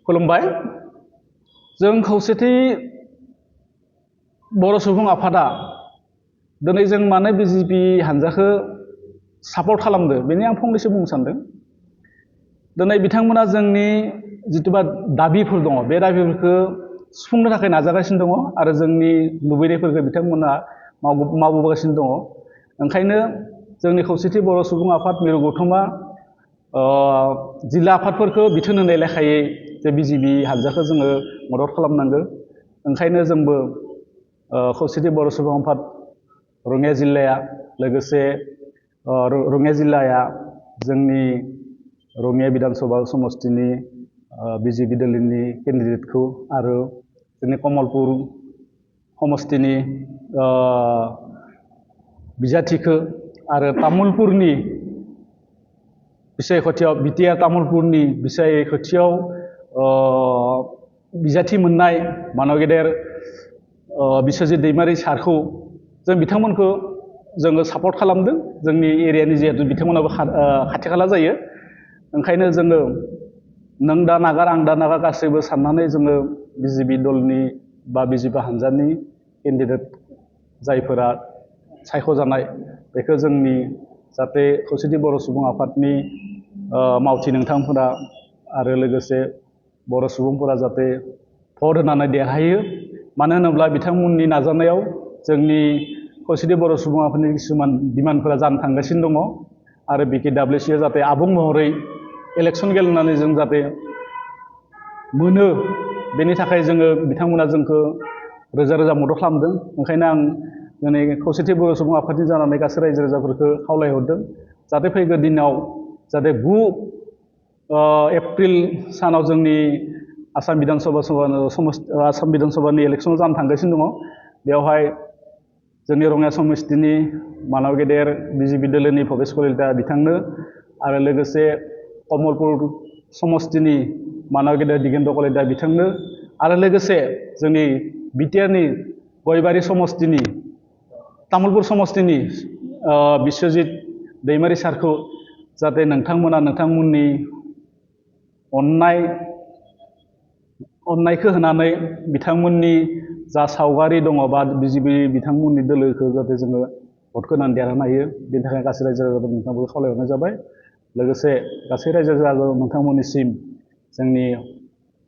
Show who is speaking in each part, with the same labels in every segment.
Speaker 1: खुलुमबाय। जों खौसेथि बर' सुबुं आफादा दिनै जों मानो बिजेपि हान्जाखौ सापर्ट खालामदो बेनि आं फंनैसो बुंनो सानदों। दिनै बिथांमोना जोंनि जिथुबा दाबिफोर दङ बे दाबिफोरखौ सुफुंनो थाखाय नाजागासिनो दङ आरो जोंनि लुबैनायफोरखौ बिथांमोना मावबोगासिनो दङ। ओंखायनो जोंनि खौसेथि बर' सुबुं आफाद मिरु गौथुमा जिल्ला आफादफोरखौ बिथोन होनाय लेखायै जे बिजेपि हान्जाखौ जोङो मदद खालामनांगौ। ओंखायनो जोंबो खौसेथि बर' सुबुं आफाद रङिया जिल्लाया लोगोसे रङिया जिल्लाया जोंनि रङिया बिधानसभा समस्तिनि बिजेपि दलनि केन्डिडेटखौ आरो जोंनि कमलपुर समस्तिनि बिजाथिखौ आरो तामुलपुरनि बिसायख'थियाव बिटिआर तामुलपुरनि बिसायख'थियाव बिजाथि मोननाय मानव गेदेर बिस्वजित दैमारि सारखौ जों बिथांमोनखौ जोङो सापर्ट खालामदों। जोंनि एरियानि जिहेतु बिथांमोनाबो खाथि खाला जायो। ओंखायनो जोङो नों दा नागार आं दा नागार गासैबो साननानै जोङो बिजेपि दलनि बा बिजेपि हान्जानि केन्डिडेट जायफोरा सायख'जानाय बेखौ जोंनि जाहाथे खौसेथि बर' सुबुं आफादनि मावथि नोंथांफोरा आरो लोगोसे बर' सुबुंफोरा जाहाथे भट होनानै देरहायो। मानो होनोब्ला बिथांमोननि नाजानायाव जोंनि खौसेथि बर' सुबुं आफादनि किसुमान डिमान्डफोरा जानो थांगासिनो दङ आरो BKWCआ जाहाथे आबुं महरै इलेक्सन गेलेनानै जों जाहाथे मोनो बेनि थाखाय जोङो बिथांमोना जोंखौ रोजा रोजा मदद खालामदों। ओंखायनो आं दिनै खौसेथि बर' सुबुं आफादनि जानानै गासै रायजो राजाफोरखौ खावलायहरदों जाहाथे फैगौ दिनाव जाहाथे 9 एप्रिल सानाव जोंनि आसाम बिधानसभानि इलेक्सन जानो थांगासिनो दङ। बेवहाय जोंनि रङिया समस्तिनि मानव गेदेर बिजेपि दोलोनि भबेस कलिता बिथांनो आरो लोगोसे कमलपुर समस्तिनि मानव गेदेर दिगेन्द्र कलिता बिथांनो आरो लोगोसे जोंनि बिटिआरनि गयबारि समस्तिनि तामुलपुर समस्तिनि बिस्वजित दैमारि सारखौ जाहाथे नोंथांमोना नोंथांमोननि अननायखौ होनानै बिथांमोननि जा सावगारि दङ बा बिजेपि बिथांमोननि दोलोखौ जाहाथे जोङो भट होनानै देरहानो हायो बेनि थाखाय गासै रायजो राजाफोर नोंथांमोनखौ खावलायहरनाय जाबाय। लोगोसे गासै रायजो राजा नोंथांमोननिसिम जोंनि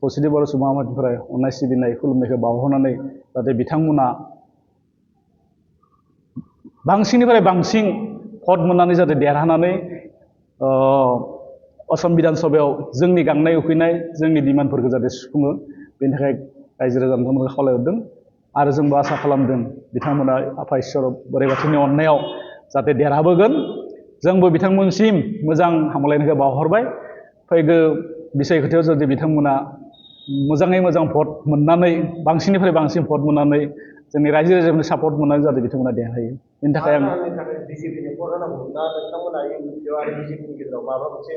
Speaker 1: खौसेथि बर' सुबुं आफादनिफ्राय अननाय सिबिनाय खुलुमनायखौ बावहरनानै जाहाथे बिथांमोना बांसिननिफ्राय बांसिन भट मोननानै जाहाथे देरहानानै असम बिधानसभायाव जोंनि गांनाय उखैनाय जोंनि डिमान्डफोरखौ जाहाथे सुफुङो बेनि थाखाय रायजो राजा नोंथांमोनखौ खावलायहरदों आरो जोंबो आसा खालामदों बिथांमोना आफा इसोर बोराइ बाथौनि अननायाव जाहाथे देरहाबोगोन। जोंबो बिथांमोनसिम मोजां हामलायनायखौ बावहरबाय। फैगौ बिसायख'थियाव जुदि बिथांमोना मोजाङै मोजां भट मोननानै बांसिननिफ्राय बांसिन भट मोननानै जोंनि रायजो राजाफोरनि सापर्ट मोननानै जाहाथे बिथांमोना देरहायो बेनि थाखाय आं
Speaker 2: बिजेपिनि भट होनांगौ ना नोंथांमोना इउपिपिआव आरो बिजेपिनि गेजेराव माबा मोनसे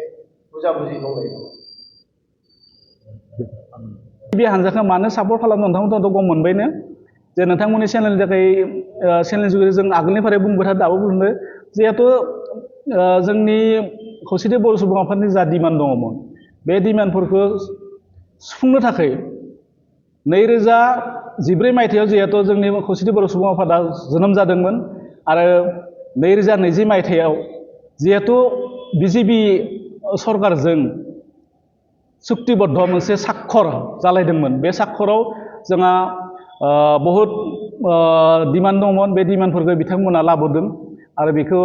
Speaker 2: बुजाबुजि दंलायो नामा?
Speaker 1: बे हान्जाखौ मानो सापर्ट खालामनो नोंथांमोनथ' गम मोनबायनो जे नोंथांमोननि चेनेलनि थाखाय चेनेलनि जुगै जों आगोलनिफ्राय बुंबाय थादों दाबो बुंदों जिहेथु जोंनि खौसेथि बर' सुबुं आफादनि जा डिमान्ड दङमोन बे डिमान्डफोरखौ सुफुंनो थाखाय 2013 मायथाइयाव जिहेतु जोंनि खौसेथि बर' सुबुं आफादा जोनोम जादोंमोन आरो 2020 मायथाइयाव जिहेतु बिजेपि सरकारजों सुक्तिबद्ध मोनसे साक्षर जालायदोंमोन। बे साक्षराव जोंहा बहुद डिमान्ड दंमोन। बे डिमान्डफोरखौ बिथांमोना लाबोदों आरो बेखौ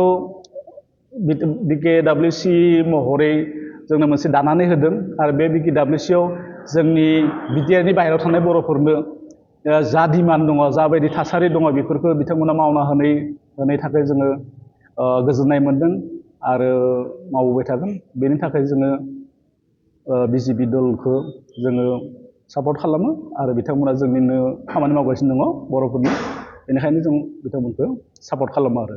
Speaker 1: BKWC महरै जोंनो मोनसे दानानै होदों आरो बे BKWCआव जोंनि बिटिआरनि बाहेरायाव थानाय बर'फोरनो जा डिमान्ड दङ जाबायदि थासारि दङ बेफोरखौ बिथांमोना मावना होनायनि थाखाय जोङो गोजोननाय मोनदों आरो मावबोबाय थागोन। बेनि थाखाय जोङो बिजेपि दलखौ जोङो सापर्ट खालामो आरो बिथांमोना जोंनिनो खामानि मावगासिनो दङ बर'फोरनि बेनिखायनो जों बिथांमोनखौ सापर्ट खालामो आरो